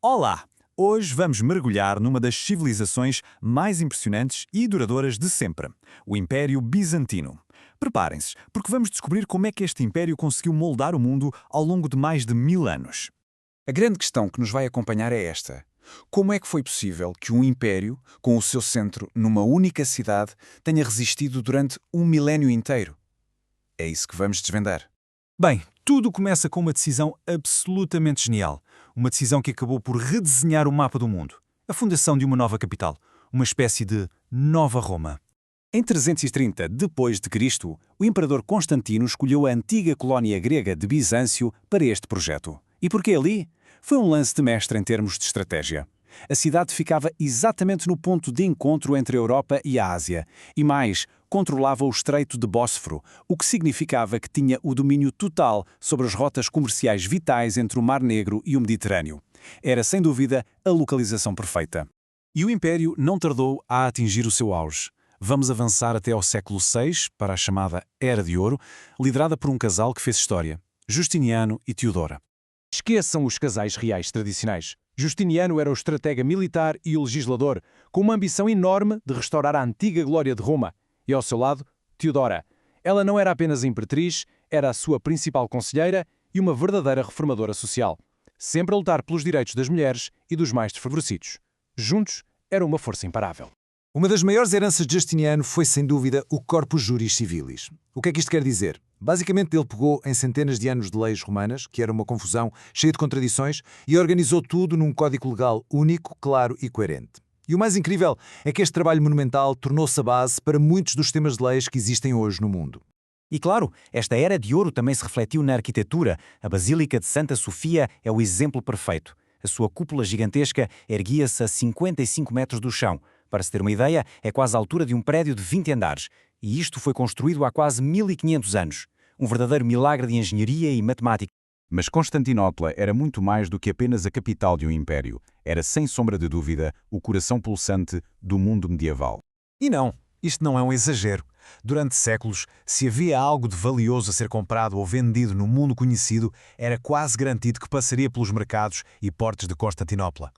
Olá! Hoje vamos mergulhar numa das civilizações mais impressionantes e duradouras de sempre, o Império Bizantino. Preparem-se, porque vamos descobrir como é que este império conseguiu moldar o mundo ao longo de mais de 1000 anos. A grande questão que nos vai acompanhar é esta. Como é que foi possível que um império, com o seu centro numa única cidade, tenha resistido durante um milénio inteiro? É isso que vamos desvendar. Bem, tudo começa com uma decisão absolutamente genial. Uma decisão que acabou por redesenhar o mapa do mundo. A fundação de uma nova capital. Uma espécie de Nova Roma. Em 330 d.C., o imperador Constantino escolheu a antiga colónia grega de Bizâncio para este projeto. E porquê ali? Foi um lance de mestre em termos de estratégia. A cidade ficava exatamente no ponto de encontro entre a Europa e a Ásia. E mais, controlava o Estreito de Bósforo, o que significava que tinha o domínio total sobre as rotas comerciais vitais entre o Mar Negro e o Mediterrâneo. Era, sem dúvida, a localização perfeita. E o Império não tardou a atingir o seu auge. Vamos avançar até ao século VI, para a chamada Era de Ouro, liderada por um casal que fez história, Justiniano e Teodora. Esqueçam os casais reais tradicionais. Justiniano era o estratega militar e o legislador, com uma ambição enorme de restaurar a antiga glória de Roma. E ao seu lado, Teodora. Ela não era apenas a imperatriz, era a sua principal conselheira e uma verdadeira reformadora social. Sempre a lutar pelos direitos das mulheres e dos mais desfavorecidos. Juntos, era uma força imparável. Uma das maiores heranças de Justiniano foi, sem dúvida, o Corpus Juris Civilis. O que é que isto quer dizer? Basicamente, ele pegou em centenas de anos de leis romanas, que era uma confusão cheia de contradições, e organizou tudo num código legal único, claro e coerente. E o mais incrível é que este trabalho monumental tornou-se a base para muitos dos sistemas de leis que existem hoje no mundo. E claro, esta Era de Ouro também se refletiu na arquitetura. A Basílica de Santa Sofia é o exemplo perfeito. A sua cúpula gigantesca erguia-se a 55 metros do chão. Para se ter uma ideia, é quase a altura de um prédio de 20 andares. E isto foi construído há quase 1500 anos. Um verdadeiro milagre de engenharia e matemática. Mas Constantinopla era muito mais do que apenas a capital de um império. Era, sem sombra de dúvida, o coração pulsante do mundo medieval. E não, isto não é um exagero. Durante séculos, se havia algo de valioso a ser comprado ou vendido no mundo conhecido, era quase garantido que passaria pelos mercados e portos de Constantinopla.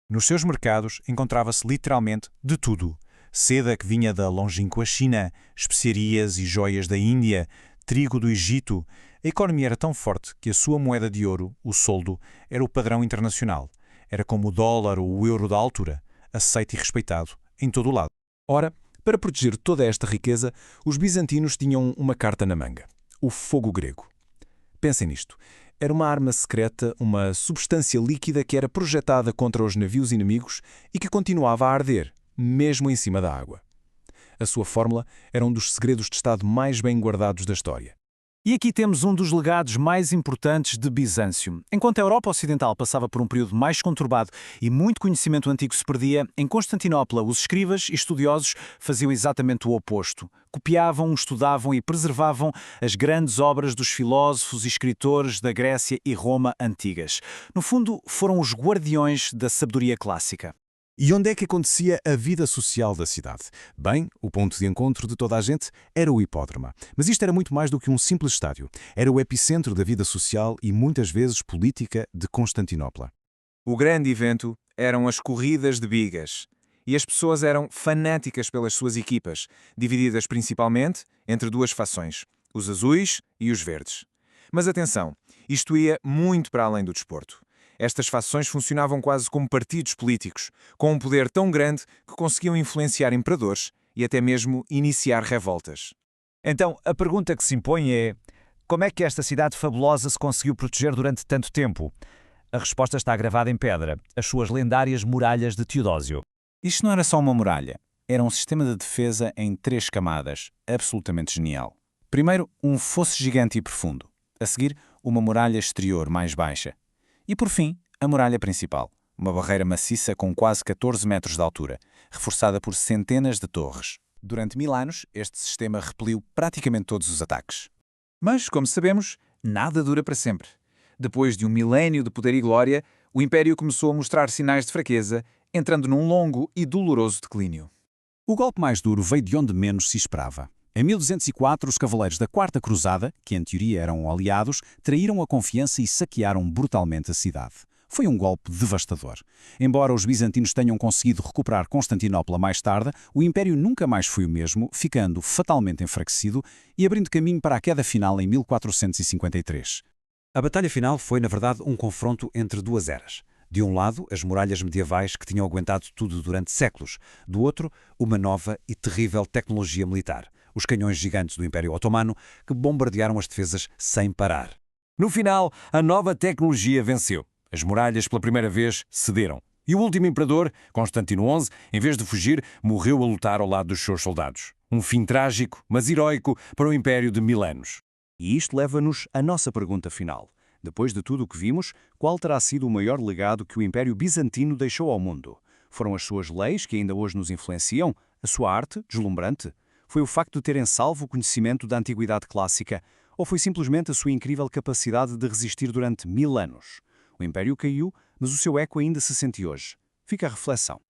Nos seus mercados encontrava-se literalmente de tudo. Seda que vinha da longínqua China, especiarias e joias da Índia, trigo do Egito. A economia era tão forte que a sua moeda de ouro, o soldo, era o padrão internacional. Era como o dólar ou o euro da altura, aceito e respeitado em todo o lado. Ora, para proteger toda esta riqueza, os bizantinos tinham uma carta na manga: o fogo grego. Pensem nisto. Era uma arma secreta, uma substância líquida que era projetada contra os navios inimigos e que continuava a arder, mesmo em cima da água. A sua fórmula era um dos segredos de Estado mais bem guardados da história. E aqui temos um dos legados mais importantes de Bizâncio. Enquanto a Europa Ocidental passava por um período mais conturbado e muito conhecimento antigo se perdia, em Constantinopla os escribas e estudiosos faziam exatamente o oposto. Copiavam, estudavam e preservavam as grandes obras dos filósofos e escritores da Grécia e Roma antigas. No fundo, foram os guardiões da sabedoria clássica. E onde é que acontecia a vida social da cidade? Bem, o ponto de encontro de toda a gente era o hipódromo. Mas isto era muito mais do que um simples estádio. Era o epicentro da vida social e muitas vezes política de Constantinopla. O grande evento eram as corridas de bigas. E as pessoas eram fanáticas pelas suas equipas, divididas principalmente entre duas fações, os azuis e os verdes. Mas atenção, isto ia muito para além do desporto. Estas fações funcionavam quase como partidos políticos, com um poder tão grande que conseguiam influenciar imperadores e até mesmo iniciar revoltas. Então, a pergunta que se impõe é: como é que esta cidade fabulosa se conseguiu proteger durante tanto tempo? A resposta está gravada em pedra: as suas lendárias muralhas de Teodósio. Isto não era só uma muralha, era um sistema de defesa em 3 camadas, absolutamente genial. Primeiro, um fosso gigante e profundo. A seguir, uma muralha exterior mais baixa. E por fim, a muralha principal, uma barreira maciça com quase 14 metros de altura, reforçada por centenas de torres. Durante 1000 anos, este sistema repeliu praticamente todos os ataques. Mas, como sabemos, nada dura para sempre. Depois de um milénio de poder e glória, o Império começou a mostrar sinais de fraqueza, entrando num longo e doloroso declínio. O golpe mais duro veio de onde menos se esperava. Em 1204, os cavaleiros da Quarta Cruzada, que em teoria eram aliados, traíram a confiança e saquearam brutalmente a cidade. Foi um golpe devastador. Embora os bizantinos tenham conseguido recuperar Constantinopla mais tarde, o Império nunca mais foi o mesmo, ficando fatalmente enfraquecido e abrindo caminho para a queda final em 1453. A batalha final foi, na verdade, um confronto entre duas eras. De um lado, as muralhas medievais que tinham aguentado tudo durante séculos. Do outro, uma nova e terrível tecnologia militar. Os canhões gigantes do Império Otomano que bombardearam as defesas sem parar. No final, a nova tecnologia venceu. As muralhas, pela primeira vez, cederam. E o último imperador, Constantino XI, em vez de fugir, morreu a lutar ao lado dos seus soldados. Um fim trágico, mas heróico, para o Império de 1000 anos. E isto leva-nos à nossa pergunta final. Depois de tudo o que vimos, qual terá sido o maior legado que o Império Bizantino deixou ao mundo? Foram as suas leis, que ainda hoje nos influenciam? A sua arte, deslumbrante? Foi o facto de terem salvo o conhecimento da antiguidade clássica? Ou foi simplesmente a sua incrível capacidade de resistir durante 1000 anos? O Império caiu, mas o seu eco ainda se sente hoje. Fica a reflexão.